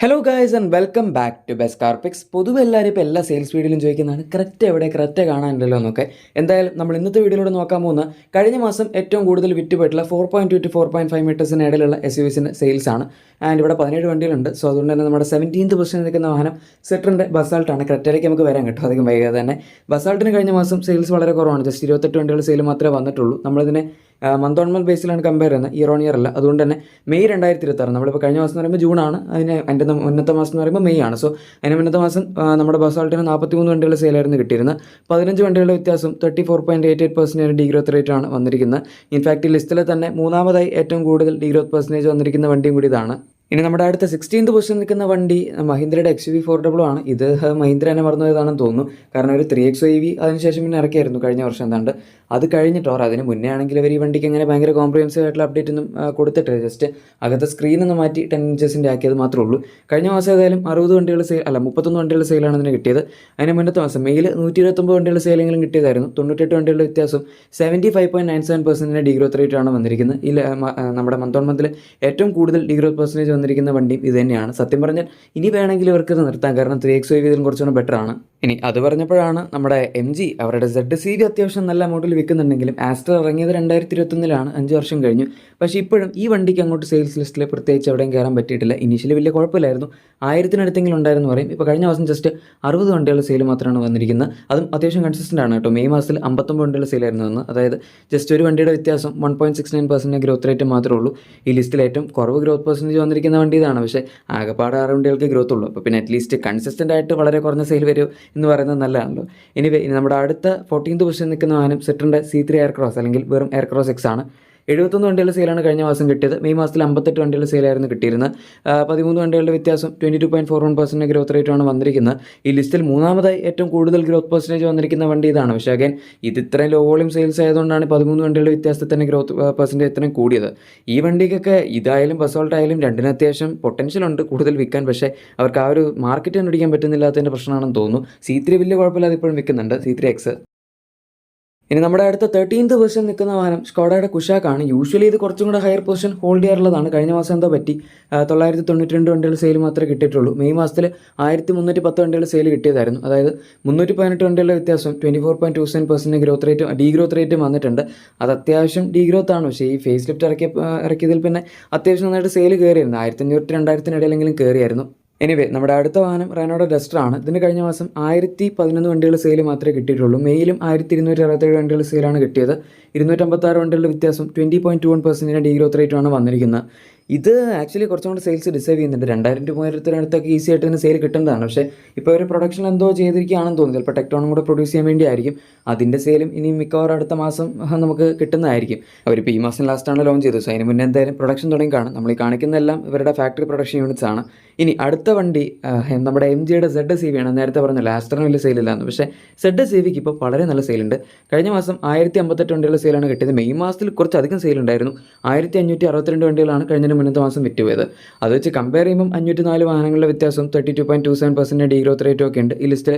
Hello guys and welcome back to best car picks. പൊതുവെ എല്ലാവരും ഇപ്പോൾ എല്ലാ സെയിൽസ് വീഡിയോയിലും ചോദിക്കുന്നതാണ് കറക്റ്റ് കാണാനുണ്ടല്ലോ എന്നൊക്കെ. എന്തായാലും നമ്മൾ ഇന്നത്തെ വീഡിയോയിലൂടെ നോക്കാൻ പോകുന്ന കഴിഞ്ഞ മാസം ഏറ്റവും കൂടുതൽ വിറ്റുപോയിട്ടുള്ള 4.2 to 4.5 മീറ്റേഴ്സിന് ഇടയിലുള്ള SUVസിൻ്റെ സെയിൽസ് ആണ്. ആൻഡ് ഇവിടെ 17 വണ്ടികളുണ്ട്. സോ അതുകൊണ്ട് തന്നെ നമ്മുടെ 17th പൊസിഷനിൽ നിൽക്കുന്ന വാഹനം സെട്രൻ്റെ ബസാൾട്ടാണ്. ക്രെറ്റയിലേക്ക് നമുക്ക് വരാൻ കേട്ടോ, അധികം വൈകാതെ തന്നെ. ബസാൾട്ടിന് കഴിഞ്ഞ മാസം സെയിൽസ് വളരെ കുറവാണ്. ജസ്റ്റ് 28 വണ്ടികൾ സെയിൽ മാത്രമേ വന്നിട്ടുള്ളൂ. നമ്മളിതിനെ മന്ത് ഓൺ മന്ത് ബേസിലാണ് കമ്പയർ ചെയ്യുന്നത്, ഇയർ ഓൺ ഇയർ അല്ല. അതുകൊണ്ട് തന്നെ മെയ് 2026, നമ്മളിപ്പോൾ കഴിഞ്ഞ മാസം എന്ന് പറയുമ്പോൾ ജൂണാണ്, അതിന് എൻ്റെ മുന്നത്തെ മാസം എന്ന് പറയുമ്പോൾ മെയ് ആണ്. സോ അതിന് മുന്നത്തെ മാസം നമ്മുടെ ബസാൾട്ടിന് 43 വണ്ടികൾ സെയിലായിരുന്നു കിട്ടിയിരുന്നത്. 15 വണ്ടികളുടെ വ്യത്യാസം 34.88% ഡീഗ്രോത്ത് റേറ്റ് ആണ് വന്നിരിക്കുന്നത്. ഇൻഫാക്ട് ഈ ലിസ്റ്റിൽ തന്നെ മൂന്നാമതായി ഏറ്റവും കൂടുതൽ ഡീഗ്രോത്ത് പെർസെൻറ്റേജ് വന്നിരിക്കുന്ന വണ്ടിയും കൂടി ഇതാണ്. ഇനി നമ്മുടെ അടുത്ത 16th പൊസിഷൻ നിൽക്കുന്ന വണ്ടി മഹീന്ദ്രയുടെ XUV 400 ആണ്. ഇത് മഹീന്ദ്ര തന്നെ മറന്നു പോയതാണെന്ന് തോന്നുന്നു. കാരണം ഒരു 3XO അതിനുശേഷം പിന്നെ ഇറക്കിയായിരുന്നു കഴിഞ്ഞ വർഷം എന്താണ്ട്. അത് കഴിഞ്ഞിട്ടോ അതിന് മുന്നേ ആണെങ്കിൽ അവർ ഈ വണ്ടിക്ക് അങ്ങനെ ഭയങ്കര കോംപ്രിഹെൻസീവ് ആയിട്ടുള്ള അപ്ഡേറ്റ് ഒന്നും കൊടുത്തിട്ടില്ല. ജസ്റ്റ് അകത്തെ സ്ക്രീനൊന്ന് മാറ്റി 10 ഇഞ്ചസിൻ്റെ ആക്കിയത് മാത്രമേ ഉള്ളൂ. കഴിഞ്ഞ മാസം ഏതായാലും 60 വണ്ടികൾ സെയിൽ 31 വണ്ടികൾ സെയിലാണ് ഇതിന് കിട്ടിയത്. അതിന് മുന്നത്തെ മാസം മെയിൽ 129 വണ്ടികൾ സെയിലെങ്കിലും കിട്ടിയതായിരുന്നു. 98 വണ്ടികളുടെ വ്യത്യാസം 75.97% ഡീഗ്രോത്ത് റേറ്റ് ആണ് വന്നിരിക്കുന്നത്. ഈ നമ്മുടെ മന്ത് ഓൺ മന്തിൽ ഏറ്റവും കൂടുതൽ ഡീഗ്രോത്ത് പെർസെൻറ്റേജ് വന്നിരിക്കുന്ന വണ്ടിയും ഇത് തന്നെയാണ്. സത്യം പറഞ്ഞാൽ ഇനി വേണമെങ്കിൽ ഇവർക്ക് ഇത് നിർത്താം, കാരണം 3XO ഇതിലും കുറച്ചുകൂടെ ബെറ്റർ ആണ്. ഇനി അത് പറഞ്ഞപ്പോഴാണ് നമ്മുടെ MG അവരുടെ ZCV അത്യാവശ്യം നല്ല അമൗണ്ടിൽ വിൽക്കുന്നുണ്ടെങ്കിലും ആസ്റ്റർ ഇറങ്ങിയത് 2021 5 വർഷം കഴിഞ്ഞു. പക്ഷേ ഇപ്പോഴും ഈ വണ്ടിക്ക് അങ്ങോട്ട് സെയിൽസ് ലിസ്റ്റിൽ പ്രത്യേകിച്ച് എവിടെയും കയറാൻ പറ്റിയിട്ടില്ല. ഇനീഷ്യലി വലിയ കുഴപ്പമില്ലായിരുന്നു, 1000-അടുത്തെങ്കിലും ഉണ്ടായിരുന്നു പറയും. ഇപ്പോൾ കഴിഞ്ഞ മാസം ജസ്റ്റ് 60 വണ്ടികളുടെ സെയിൽ മാത്രമാണ് വന്നിരിക്കുന്നത്. അതും അത്യാവശ്യം കൺസിസ്റ്റൻ്റ് ആണ് കേട്ടോ. മെയ് മാസത്തിൽ 59 വണ്ടികളുടെ സെയിലായിരുന്നു വന്നത്. അതായത് ജസ്റ്റ് ഒരു വണ്ടിയുടെ വ്യത്യാസം 1.69% ഗ്രോത്ത് റേറ്റ് മാത്രമേ ഉള്ളൂ. ഈ ലിസ്റ്റിൽ ഏറ്റവും കുറവ് ഗ്രോത്ത് പെർസെൻറ്റേജ് വന്നിരിക്കുന്ന വണ്ടി ഇതാണ്. പക്ഷേ ആകെപ്പാട് 6 വണ്ടികൾക്ക് ഗ്രോത്ത് ഉള്ളൂ. അപ്പോൾ പിന്നെ അറ്റ്ലീസ്റ്റ് കൺസിസ്റ്റൻ്റ് ആയിട്ട് വളരെ കുറഞ്ഞ സെയിൽ വരും എന്ന് പറയുന്നത് നല്ലതാണല്ലോ. ഇനി നമ്മുടെ അടുത്ത 14th പൊസിഷൻ നിൽക്കുന്ന വാഹനം സെട്രൻ്റെ C3 എയർക്രോസ് അല്ലെങ്കിൽ വെറും എയർക്രോസ് X ആണ്. 71 വണ്ടികളുടെ സെയിലാണ് കഴിഞ്ഞ മാസം കിട്ടിയത്. മെയ് മാസത്തിൽ 58 വണ്ടികളുടെ സെയിലായിരുന്നു കിട്ടിയിരുന്നത്. 13 വണ്ടികളുടെ വ്യത്യാസം 22.41% ഗ്രോത്ത് റേറ്റാണ് വന്നിരിക്കുന്നത്. ഈ ലിസ്റ്റിൽ മൂന്നാമതായി ഏറ്റവും കൂടുതൽ ഗ്രോത്ത് പെർസെൻറ്റേജ് വന്നിരിക്കുന്ന വണ്ടി ഇതാണ്. പക്ഷേ അഗൈൻ ഇത് ഇത്രയും ലോ വോളിയം സെയിൽസ് ആയതുകൊണ്ടാണ് 13 വണ്ടികളുടെ വ്യത്യാസത്തിൽ തന്നെ ഗ്രോത്ത് പെർസെൻറ്റേജ് ഇത്രയും കൂടിയത്. ഈ വണ്ടിക്കൊക്കെ ഇതായാലും ബസോൾട്ട് ആയാലും രണ്ടിന് അത്യാവശ്യം പൊട്ടൻഷ്യൽ ഉണ്ട് കൂടുതൽ വിൽക്കാൻ. പക്ഷേ അവർക്ക് ആ ഒരു മാർക്കറ്റ് കണ്ടുപിടിക്കാൻ പറ്റുന്നില്ലാത്തതിൻ്റെ പ്രശ്നമാണെന്ന് തോന്നുന്നു. C3 വലിയ കുഴപ്പമില്ലാതെ ഇപ്പോഴും വിൽക്കുന്നുണ്ട്, C3X. ഇനി നമ്മുടെ അടുത്ത 13th പൊസിഷൻ നിൽക്കുന്ന വാഹനം സ്കോഡയുടെ കുഷാക്കാണ്. യൂഷ്വലി ഇത് കുറച്ചും കൂടെ ഹയർ പൊസിഷൻ ഹോൾഡ് ചെയ്യാറുള്ളതാണ്. കഴിഞ്ഞ മാസം എന്തോ പറ്റി 992 വണ്ടികൾ സെയിൽ മാത്രമേ കിട്ടിയിട്ടുള്ളൂ. മെയ് മാസത്തിൽ 1310 വണ്ടികൾ സെയിൽ കിട്ടിയതായിരുന്നു. അതായത് 318 വണ്ടികളുടെ വ്യത്യാസം 24.27% ഗ്രോത്ത് റേറ്റും ഡീഗ്രോത്ത് റേറ്റും വന്നിട്ടുണ്ട്. അത് അത്യാവശ്യം ഡീഗ്രോത്ത് ആണ്. പക്ഷേ ഈ ഫേസ് ലിഫ്റ്റ് ഇറക്കിയതിൽ പിന്നെ അത്യാവശ്യം നന്നായിട്ട് സെയിൽ കയറിയായിരുന്നു. 1500-2000 ഇടയിലെങ്കിലും കയറിയായിരുന്നു. എനിവേ നമ്മുടെ അടുത്ത വാഹനം റെനോയുടെ ഡസ്റ്റർ ആണ്. ഇതിന് കഴിഞ്ഞ മാസം 1011 വണ്ടികൾ സെയിൽ മാത്രമേ കിട്ടിയിട്ടുള്ളൂ. മെയിലും 1267 വണ്ടികൾ സെയിലാണ് കിട്ടിയത്. 256 വണ്ടികളുടെ വ്യത്യാസം 20.21% ഡീഗ്രോത്ത് റേറ്റുമാണ് വന്നിരിക്കുന്നത്. ഇത് ആക്ച്വലി കുറച്ചും കൂടി സെയിൽസ് ഡിസേർവ് ചെയ്യുന്നുണ്ട്. 2000-3000 ഈസി ആയിട്ട് തന്നെ സെയിൽ കിട്ടേണ്ടതാണ്. പക്ഷേ ഇപ്പോൾ ഒരു പ്രൊഡക്ഷൻ എന്തോ ചെയ്തിരിക്കുകയാണെന്ന് തോന്നുന്നു. ചിലപ്പോൾ ടെക്ടോണും കൂടെ പ്രൊഡ്യൂസ് ചെയ്യാൻ വേണ്ടിയായിരിക്കും. അതിൻ്റെ സെയിലും ഇനി മിക്കവാറും അടുത്ത മാസം നമുക്ക് കിട്ടുന്നതായിരിക്കും. അവരിപ്പോൾ ഈ മാസം ലാസ്റ്റാണ് ലോഞ്ച് ചെയ്തത്. സോ അതിന് മുന്നേ എന്തായാലും പ്രൊഡക്ഷൻ തുടങ്ങി കാണും. നമ്മൾ ഈ കാണിക്കുന്നതെല്ലാം ഇവരുടെ ഫാക്ടറി പ്രൊഡക്ഷൻ യൂണിറ്റ്സ് ആണ്. ഇനി അടുത്ത വണ്ടി നമ്മുടെ MGയുടെ ZCV ആണ്. നേരത്തെ പറഞ്ഞല്ലോ ആസ്റ്ററിന് വലിയ സെയിലില്ലാന്ന്, പക്ഷേ ZCVക്ക് ഇപ്പോൾ വളരെ നല്ല സെയിലുണ്ട്. കഴിഞ്ഞ മാസം 1058 വണ്ടികളുടെ സെയിലാണ് കിട്ടിയത്. മെയ് മാസത്തിൽ കുറച്ചധികം സെയിലുണ്ടായിരുന്നു. 1562 വണ്ടികളാണ് കഴിഞ്ഞ മുന്നത്തെ മാസം വിറ്റുപോയത്. അത് വെച്ച് കമ്പയർ ചെയ്യുമ്പം 504 വാഹനങ്ങളുടെ വ്യത്യാസം 32.27% ഡീഗ്രോത്ത് റേറ്റും ഒക്കെ ഉണ്ട്. ഈ ലിസ്റ്റിൽ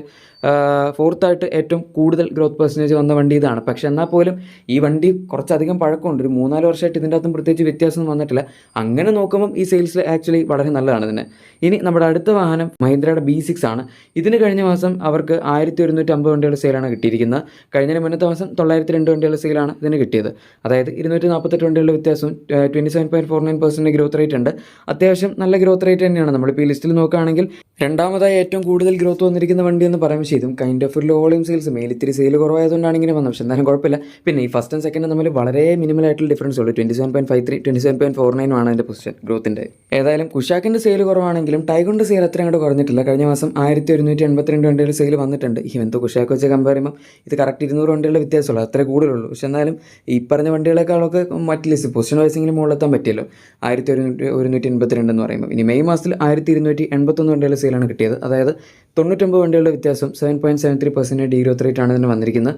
4th ആയിട്ട് ഏറ്റവും കൂടുതൽ ഗ്രോത്ത് പെർസെൻറ്റേജ് വന്ന വണ്ടി ഇതാണ്. പക്ഷേ എന്നാൽ പോലും ഈ വണ്ടി കുറച്ചധികം പഴക്കമുണ്ട്. ഒരു 3-4 വർഷമായിട്ട് ഇതിൻ്റെ അകത്തും പ്രത്യേകിച്ച് വ്യത്യാസമൊന്നും വന്നിട്ടില്ല. അങ്ങനെ നോക്കുമ്പം ഈ സെയിൽസിൽ ആക്ച്വലി വളരെ നല്ലതാണ് ഇതിന്. ഇനി നമ്മുടെ അടുത്ത വാഹനം മഹീന്ദ്രയുടെ B6 ആണ്. ഇതിന് കഴിഞ്ഞ മാസം അവർക്ക് 1150 വണ്ടികളുടെ സെയിലാണ് കിട്ടിയിരിക്കുന്നത്. കഴിഞ്ഞ മുന്നത്തെ മാസം 902 വണ്ടികളുടെ സെയിലാണ് ഇതിന് കിട്ടിയത്. അതായത് 248 വണ്ടികളുടെ വ്യത്യാസം 27.49% ഗ്രോത്ത് റേറ്റ് ഉണ്ട്. അത്യാവശ്യം നല്ല ഗ്രോത്ത് റേറ്റ് തന്നെയാണ്. നമ്മളിപ്പോൾ ഈ ലിസ്റ്റിൽ നോക്കുകയാണെങ്കിൽ രണ്ടാമതായി ഏറ്റവും കൂടുതൽ ഗ്രോത്ത് വന്നിരിക്കുന്ന വണ്ടി എന്ന് പറയുമ്പോൾ ചെയ്തും കൈൻഡ് ഓഫ് ഒരു ലോ വോളിയം സെയിൽസ്. മെയിൽ ഇത്തിരി സെയിൽ കുറവായതുകൊണ്ടാണ് ഇങ്ങനെ വന്നത്. പക്ഷേ എന്തായാലും കുഴപ്പമില്ല. പിന്നെ ഈ ഫസ്റ്റ് ആൻഡ് സെക്കൻഡ് തമ്മിൽ വളരെ മിനിമലായിട്ടുള്ള ഡിഫറൻസ് ഉള്ളൂ. 27.53 27.49 ആണ് അതിൻ്റെ പൊസിഷൻ ഗ്രോത്തിൻ്റെ. ഏതായാലും കുഷാക്കിൻ്റെ സെയിൽ കുറവാണെങ്കിലും ടൈഗോണിൻ്റെ സെയിൽ അത്ര അങ്ങോട്ട് കുറഞ്ഞിട്ടില്ല. കഴിഞ്ഞ മാസം 1182 വണ്ടികൾ സെയിൽ വന്നിട്ടുണ്ട്. ഈ എന്തോ കുഷാക്ക് വെച്ച് കമ്പയർ ചെയ്യുമ്പോൾ ഇത് കറക്റ്റ് 200 വണ്ടികളുടെ വ്യത്യാസമുള്ളൂ, അത്രേ കൂടുതലുള്ളൂ. പക്ഷേ എന്നാലും ഈ പറഞ്ഞ വണ്ടികളെക്കാളൊക്കെ മറ്റ് ലിസ്റ്റ് പൊസിഷൻ വൈസെങ്കിലും മുകളിലെത്താൻ പറ്റിയല്ലോ. 1182 എന്ന് പറയുമ്പോൾ. ഇനി മെയ് മാസത്തിൽ 1281 വണ്ടികൾ സെയിലാണ് കിട്ടിയത്. അതായത് 99 വണ്ടികളുടെ വ്യത്യാസം 7.73% ഡീഗ്രോത്ത് റേറ്റ് ആണ് ഇതിന് വന്നിരിക്കുന്നത്.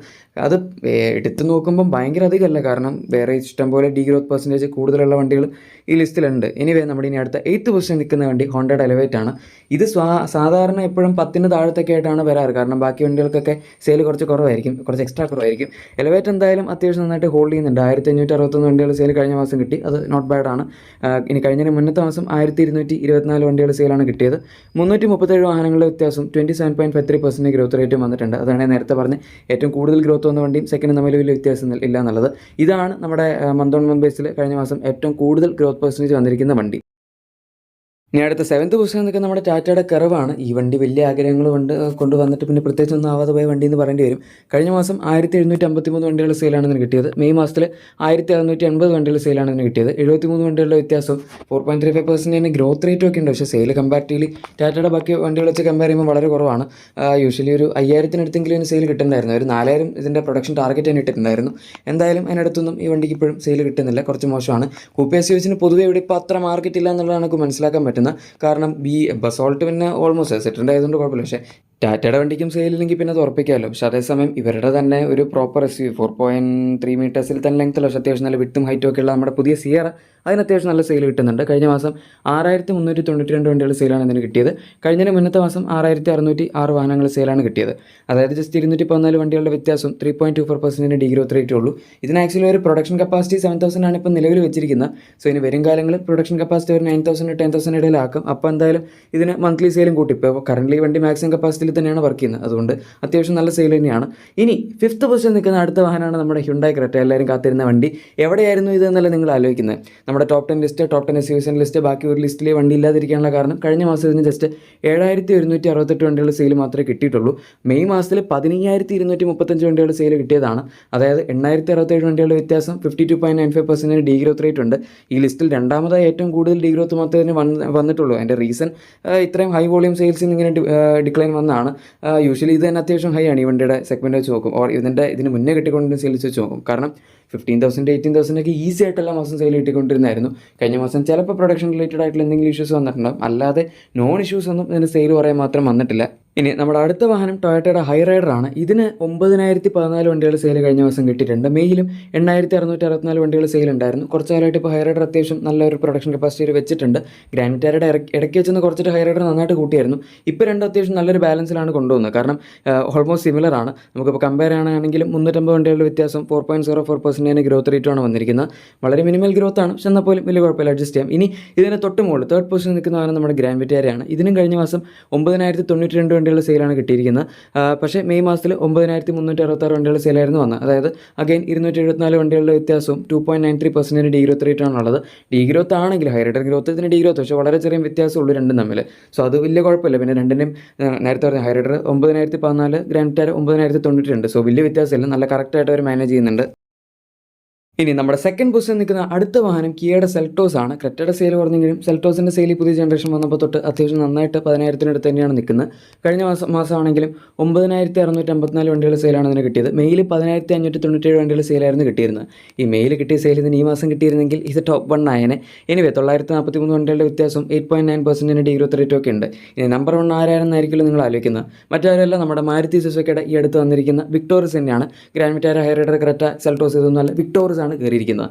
അത് എടുത്ത് നോക്കുമ്പം ഭയങ്കര അധികമല്ല, കാരണം വേറെ ഇഷ്ടംപോലെ ഡീഗ്രോത്ത് പെർസെൻറ്റേജ് കൂടുതലുള്ള വണ്ടികൾ ഈ ലിസ്റ്റിലുണ്ട്. എനിവേ നമ്മുടെ ഇനി അടുത്ത 8th പൊസിഷൻ നിൽക്കുന്ന വണ്ടി ഹോണ്ടയുടെ എലവേറ്റ് ആണ്. ഇത് സാധാരണ എപ്പോഴും 10 താഴത്തൊക്കെ ആയിട്ടാണ് വരാറ്, കാരണം ബാക്കി വണ്ടികൾക്കൊക്കെ സെയിൽ കുറച്ച് കുറവായിരിക്കും, കുറച്ച് എക്സ്ട്രാ കുറവായിരിക്കും. എലവേറ്റ് എന്തായാലും അത്യാവശ്യം നന്നായിട്ട് ഹോൾഡ് ചെയ്യുന്നുണ്ട്. 1561 വണ്ടികൾ സെയിൽ കഴിഞ്ഞ മാസം കിട്ടി, അത് നോട്ട് ബാഡ് ആണ്. ഇനി കഴിഞ്ഞ മുന്നത്തെ മാസം 1224 വണ്ടികൾ സെയിലാണ് കിട്ടിയത്. 337 വാഹനങ്ങളുടെ വ്യത്യാസം 27.53% ഗ്രോത്ത് റേറ്റും വന്നിട്ടുണ്ട്. അതാണ് നേരത്തെ പറഞ്ഞ് ഏറ്റവും കൂടുതൽ ഗ്രോത്ത് വന്ന വണ്ടിയും സെക്കൻഡ് തമ്മിൽ വലിയ വ്യത്യാസം ഇല്ല എന്നുള്ളത്. ഇതാണ് നമ്മുടെ മന്ത് ഓൺ മന്ത് ബേസിൽ കഴിഞ്ഞ മാസം ഏറ്റവും കൂടുതൽ ഗ്രോത്ത് പെർസെൻറ്റേജ് വന്നിരിക്കുന്ന വണ്ടി. ഇനി അടുത്ത 7th പൊസിഷൻ നിൽക്കുന്ന നമ്മുടെ ടാറ്റയുടെ കർവാണ്. ഈ വണ്ടി വലിയ ആഗ്രഹങ്ങൾ കൊണ്ടുവന്നിട്ട് പിന്നെ പ്രത്യേകിച്ചൊന്നും ആവാതെ പോയ വണ്ടി എന്ന് പറയേണ്ടി വരും. കഴിഞ്ഞ മാസം 1753 വണ്ടികൾ സെയിലാണ് ഇതിന് കിട്ടിയത്. മെയ് മാസത്തിൽ 1680 വണ്ടികൾ സെയിലാണ് ഇതിന് കിട്ടിയത്. 73 വണ്ടികളുടെ വ്യത്യാസം 4.35% ഗ്രോത്ത് റേറ്റും ഒക്കെ ഉണ്ട്. പക്ഷേ സെയിൽ കമ്പാരിറ്റീവ്ലി ടാറ്റയുടെ ബാക്കി വണ്ടികൾ വെച്ച് കമ്പയർ ചെയ്യുമ്പോൾ വളരെ കുറവാണ്. യൂഷ്വലി ഒരു 5000-അടുത്തെങ്കിലും ഇതിന് സെയിൽ കിട്ടുന്നുണ്ടായിരുന്നു. ഒരു 4000 ഇതിൻ്റെ പ്രൊഡക്ഷൻ ടാർഗറ്റ് തന്നെ ഇട്ടിട്ടുണ്ടായിരുന്നു. എന്തായാലും അതിനടുത്തൊന്നും ഈ വണ്ടിക്ക് ഇപ്പോഴും സെയിൽ കിട്ടുന്നില്ല, കുറച്ച് മോശമാണ്. കൂപ്പേ SUVസിന് പൊതുവെ ഇവിടെ ഇപ്പോൾ അത്ര മാർക്കറ്റ് ഇല്ല എന്നുള്ളതാണ് നമുക്ക് മനസ്സിലാക്കാൻ പറ്റുന്നത്. കാരണം ബസോൾട്ട് പിന്നെ ഓൾമോസ്റ്റ് സെറ്റിൻ്റെ ആയതുകൊണ്ട് കുഴപ്പമില്ല. പക്ഷേ ടാറ്റയുടെ വണ്ടിക്കും സെയിലില്ലെങ്കിൽ പിന്നെ അത് ഉറപ്പിക്കാമല്ലോ. പക്ഷേ അതേസമയം ഇവരുടെ തന്നെ ഒരു പ്രോപ്പർ SUV 4.3 മീറ്റേഴ്സിൽ തന്നെ ലെങ്ത്തുള്ള, പക്ഷേ അത്യാവശ്യം നല്ല വിട്ടും ഹൈറ്റും ഒക്കെ ഉള്ള നമ്മുടെ പുതിയ സിയറ, അതിന് അത്യാവശ്യം നല്ല സെയിൽ കിട്ടുന്നുണ്ട്. കഴിഞ്ഞ മാസം 6392 വണ്ടികൾ സെയിലാണ് ഇതിന് കിട്ടിയത്. കഴിഞ്ഞ മുന്നത്തെ മാസം 6606 വാഹനങ്ങൾ സെയിലാണ് കിട്ടിയത്. അതായത് ജസ്റ്റ് 214 വണ്ടികളുടെ വ്യത്യാസം 3.24% ഡീഗ്രോത്ത് റേറ്റ് ഉള്ളൂ. ഇതിന് ആക്ച്വലി ഒരു പ്രൊഡക്ഷൻ കപ്പാസിറ്റി 7000 ആണ് ഇപ്പോൾ നിലവിൽ വെച്ചിരിക്കുന്നത്. സോ ഇനി വരും കാലങ്ങളിൽ പ്രൊഡക്ഷൻ കപ്പാസിറ്റി ഒരു 9000-10,000 ഇടയിലാക്കും. അപ്പോൾ എന്തായാലും ഇതിന് മന്ത്ലി സെയിലും കൂട്ടി. ഇപ്പോൾ കറൻ്റ് വണ്ടി മാക്സിമം കപ്പാസിറ്റിയിൽ തന്നെയാണ് വർക്ക് ചെയ്യുന്നത്, അതുകൊണ്ട് അത്യാവശ്യം നല്ല സെയിൽ തന്നെയാണ്. ഇനി 5th പൊസിഷൻ നിൽക്കുന്ന അടുത്ത വാഹനമാണ് നമ്മുടെ ഹ്യുണ്ടായി ക്രെറ്റ. എല്ലാവരും കാത്തിരുന്ന വണ്ടി. എവിടെയായിരുന്നു ഇത് എന്നല്ല നിങ്ങൾ ആലോചിക്കുന്നത്. നമ്മുടെ top 10 list, top 10 SUVs list, ബാക്കി ഒരു ലിസ്റ്റിൽ വണ്ടി ഇല്ലാതിരിക്കാനുള്ള കാരണം കഴിഞ്ഞ മാസം ഇതിന് ജസ്റ്റ് 7168 വണ്ടികളുടെ സെയിൽ മാത്രമേ കിട്ടിയിട്ടുള്ളൂ. മെയ് മാസത്തിൽ 15235 വണ്ടികളുടെ സെയിൽ കിട്ടിയതാണ്. അതായത് 8067 വണ്ടികളുടെ വ്യത്യാസം 52.95% ഡീഗ്രോത്ത് റേറ്റ് ഉണ്ട്. ഈ ലിസ്റ്റിൽ രണ്ടാമതായി ഏറ്റവും കൂടുതൽ ഡീഗ്രോത്ത് മാത്രമേ വന്നിട്ടുള്ളൂ. അതിൻ്റെ റീസൺ ഇത്രയും ഹൈ വോളിയം സെയിൽസിൽ നിന്ന് ഇങ്ങനെ ഡിക്ലൈൻ വന്നതാണ്. യൂഷ്വലി ഇത് തന്നെ അത്യാവശ്യം ഹൈ ആണ് ഈ വണ്ടിയുടെ സെഗ്മെൻറ്റ് വെച്ച് നോക്കും, ഓർ ഇതിന് മുന്നേ കിട്ടിക്കൊണ്ടിരുന്ന സെയിൽസ് വെച്ച് നോക്കും. കാരണം 15,000 18,000 ഒക്കെ ഈസി ആയിട്ട് എല്ലാ മാസം സെയിൽ കിട്ടിക്കൊണ്ടിരുന്നായിരുന്നു. കഴിഞ്ഞ മാസം ചിലപ്പോൾ പ്രൊഡക്ഷൻ റിലേറ്റഡ് ആയിട്ടുള്ള എന്തെങ്കിലും ഇഷ്യൂസ് വന്നിട്ടുണ്ടാകും, അല്ലാതെ നോൺ ഇഷ്യൂസ് ഒന്നും ഇതിന് സെയിൽ പറയാൻ മാത്രം വന്നിട്ടില്ല. ഇനി നമ്മുടെ അടുത്ത വാഹനം ടൊയോട്ടയുടെ ഹൈ റൈഡർ ആണ്. ഇതിന് 9014 വണ്ടികൾ സെയിൽ കഴിഞ്ഞ മാസം കിട്ടിയിട്ടുണ്ട്. മെയിലും 8664 വണ്ടികൾ സെയിൽ ഉണ്ടായിരുന്നു. കുറച്ച് കാലമായിട്ട് ഇപ്പോൾ ഹൈ റൈഡർ അത്യാവശ്യം നല്ലൊരു പ്രൊഡക്ഷൻ കപ്പാസിറ്റി വെച്ചിട്ടുണ്ട്. ഗ്രാൻഡ് വിറ്റാരയുടെ ഇടയ്ക്ക് വെച്ചെന്ന് കുറച്ചിട്ട് ഹൈ റൈഡർ നന്നായിട്ട് കൂട്ടിയായിരുന്നു. ഇപ്പോൾ രണ്ടും അത്യാവശ്യം നല്ലൊരു ബാലൻസിലാണ് കൊണ്ടുപോകുന്നത്. കാരണം ഓൾമോസ്റ്റ് സിമിലർ ആണ്. നമുക്കിപ്പോൾ കമ്പയർ ആണെങ്കിലും 350 വണ്ടികളുടെ വ്യത്യാസം 4.04% ഗ്രോത്ത് റേറ്റുമാണ് വന്നിരിക്കുന്നത്. വളരെ മിനിമൽ ഗ്രോത്ത് ആണ്, പക്ഷെ എന്നാൽ പോലും വലിയ കുഴപ്പമില്ല, അഡ്ജസ്റ്റ് ചെയ്യാം. ഇനി ഇതിന് തൊട്ട് മുകളിൽ 3rd പൊസിഷൻ നിൽക്കുന്ന വാഹനം നമ്മുടെ ഗ്രാൻഡ് വിറ്റാരയാണ്. ഇതിനും കഴിഞ്ഞ മാസം 9092 വണ്ടികളുടെ സെയിലാണ് കിട്ടിയിരിക്കുന്നത്. പക്ഷേ മെയ് മാസത്തിൽ 9366 വണ്ടികളുടെ സെയിലായിരുന്നു വന്നത്. അതായത് അഗൈൻ 274 വണ്ടികളുടെ വ്യത്യാസവും 2.93% ഡീഗ്രോത്ത് റേറ്റ് ആണുള്ളത്. ഡീഗ്രോത്ത് ആണെങ്കിൽ ഹൈ റൈഡർ ഗ്രോത്ത് ഇതിന് ഡീഗ്രോത്ത്, പക്ഷേ വളരെ ചെറിയ വ്യത്യാസമുള്ളൂ രണ്ടും തമ്മിൽ. സോ അത് വലിയ കുഴപ്പമില്ല. പിന്നെ രണ്ടിനും നേരത്തെ പറഞ്ഞ high rider 9014, grand Vitara 9092. So വലിയ വ്യത്യാസമില്ല, നല്ല കറക്റ്റായിട്ട് അവർ മാനേജ് ചെയ്യുന്നുണ്ട്. ഇനി നമ്മുടെ 2nd പൊസിഷൻ നിൽക്കുന്ന അടുത്ത വാഹനം കിയയുടെ സെൽട്ടോസ് ആണ്. ക്രെറ്റയുടെ സെയിൽ കുറഞ്ഞെങ്കിലും സെൽട്ടോസിൻ്റെ സെയിൽ പുതിയ ജനറേഷൻ വന്നപ്പോൾ തൊട്ട് അത്യാവശ്യം നന്നായിട്ട് 10,000-അടുത്ത് തന്നെയാണ് നിൽക്കുന്നത്. കഴിഞ്ഞ മാസമാണെങ്കിലും 9654 വണ്ടികൾ സെയിലാണ് ഇതിന് കിട്ടിയത്. മെയിൽ 10597 വണ്ടികൾ സെയിലായിരുന്നു കിട്ടിയിരുന്നത്. ഈ മെയിൽ കിട്ടിയ സെയിൽ ഇതിന് ഈ മാസം കിട്ടിയിരുന്നെങ്കിൽ ഇത് ടോപ്പ് 1 ആയേനെ. എനിവേ 943 വണ്ടികളുടെ വ്യത്യാസം 8.9% ഡീഗ്രോത്ത് റേറ്റ് ഒക്കെ ഉണ്ട്. ഇനി നമ്പർ 1 ആരാണെന്നായിരിക്കും നിങ്ങൾ ആലോചിക്കുന്നത്. മറ്റാരല്ല, നമ്മുടെ മാരുതി സുസുക്കിയുടെ ഈ അടുത്ത് വന്നിരിക്കുന്ന വിക്ടോറിയസ് തന്നെയാണ്. Grand Vitara, high rider, Creta, Seltos ഇതൊന്നുമല്ല, വിക്ടോറിയസ് കയറിയിരിക്കുന്നത്.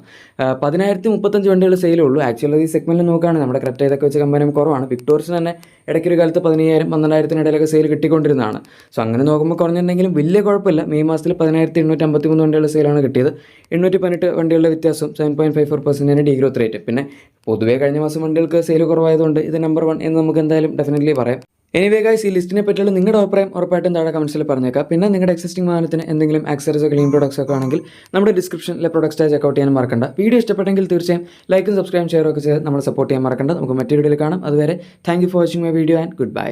10,035 വണ്ടികൾ സെയിലുള്ളൂ. ആക്ച്വലി ഈ സെഗ്മെൻറ്റിൽ നോക്കുകയാണെങ്കിൽ നമ്മുടെ ക്രെറ്റ ഇതൊക്കെ വെച്ച് കമ്പയർ ചെയ്യുമ്പോൾ കുറവാണ്. വിക്ടോറിയസ് തന്നെ ഇടയ്ക്കൊരു കാലത്ത് 15,000-12,000 ഇടയിലൊക്കെ സെയിൽ കിട്ടിക്കൊണ്ടിരുന്നതാണ്. സോ അങ്ങനെ നോക്കുമ്പോൾ കുറഞ്ഞിട്ടുണ്ടെങ്കിലും വലിയ കുഴപ്പമില്ല. മെയ് മാസത്തിൽ 10,853 വണ്ടികളുടെ സെയിലാണ് കിട്ടിയത്. 818 വണ്ടികളുടെ വ്യത്യാസം 7.54% ഡീഗ്രോത്ത് റേറ്റ്. പിന്നെ പൊതുവേ കഴിഞ്ഞ മാസം വണ്ടികൾക്ക് സെയിൽ കുറവായതുകൊണ്ട് ഇത് നമ്പർ 1 എന്ന് നമുക്ക് എന്തായാലും ഡെഫിനറ്റ്ലി പറയാം. എനിവേ ഗൈസ്, ഈ ലിസ്റ്റിനെ പറ്റിയുള്ള നിങ്ങളുടെ അഭിപ്രായം ഉറപ്പായിട്ടും താഴെ കമൻസിൽ പറഞ്ഞേക്കാം. പിന്നെ നിങ്ങളുടെ എക്സിസ്റ്റിംഗ് വാഹനത്തിന് എന്തെങ്കിലും ആക്സസറീസോ ക്ലീൻ പ്രൊഡക്ട്സ് ഒക്കെ ആണെങ്കിൽ നമ്മുടെ ഡിസ്ക്രിപ്ഷനിലെ പ്രൊഡക്ട്സ് ടാഗ് ചെക്കൗട്ട് ചെയ്യാൻ മറക്കണ്ട. വീഡിയോ ഇഷ്ടപ്പെട്ടെങ്കിൽ തീർച്ചയായും ലൈക്കും സബ്സ്ക്രൈബ് ഷെയറും ഒക്കെ ചെയ്ത് നമ്മൾ സപ്പോർട്ട് ചെയ്യാൻ മറക്കണ്ട. നമുക്ക് മറ്റൊരു വീഡിയോയിൽ കാണാം. അതുവരെ thank you for watching my video and good bye.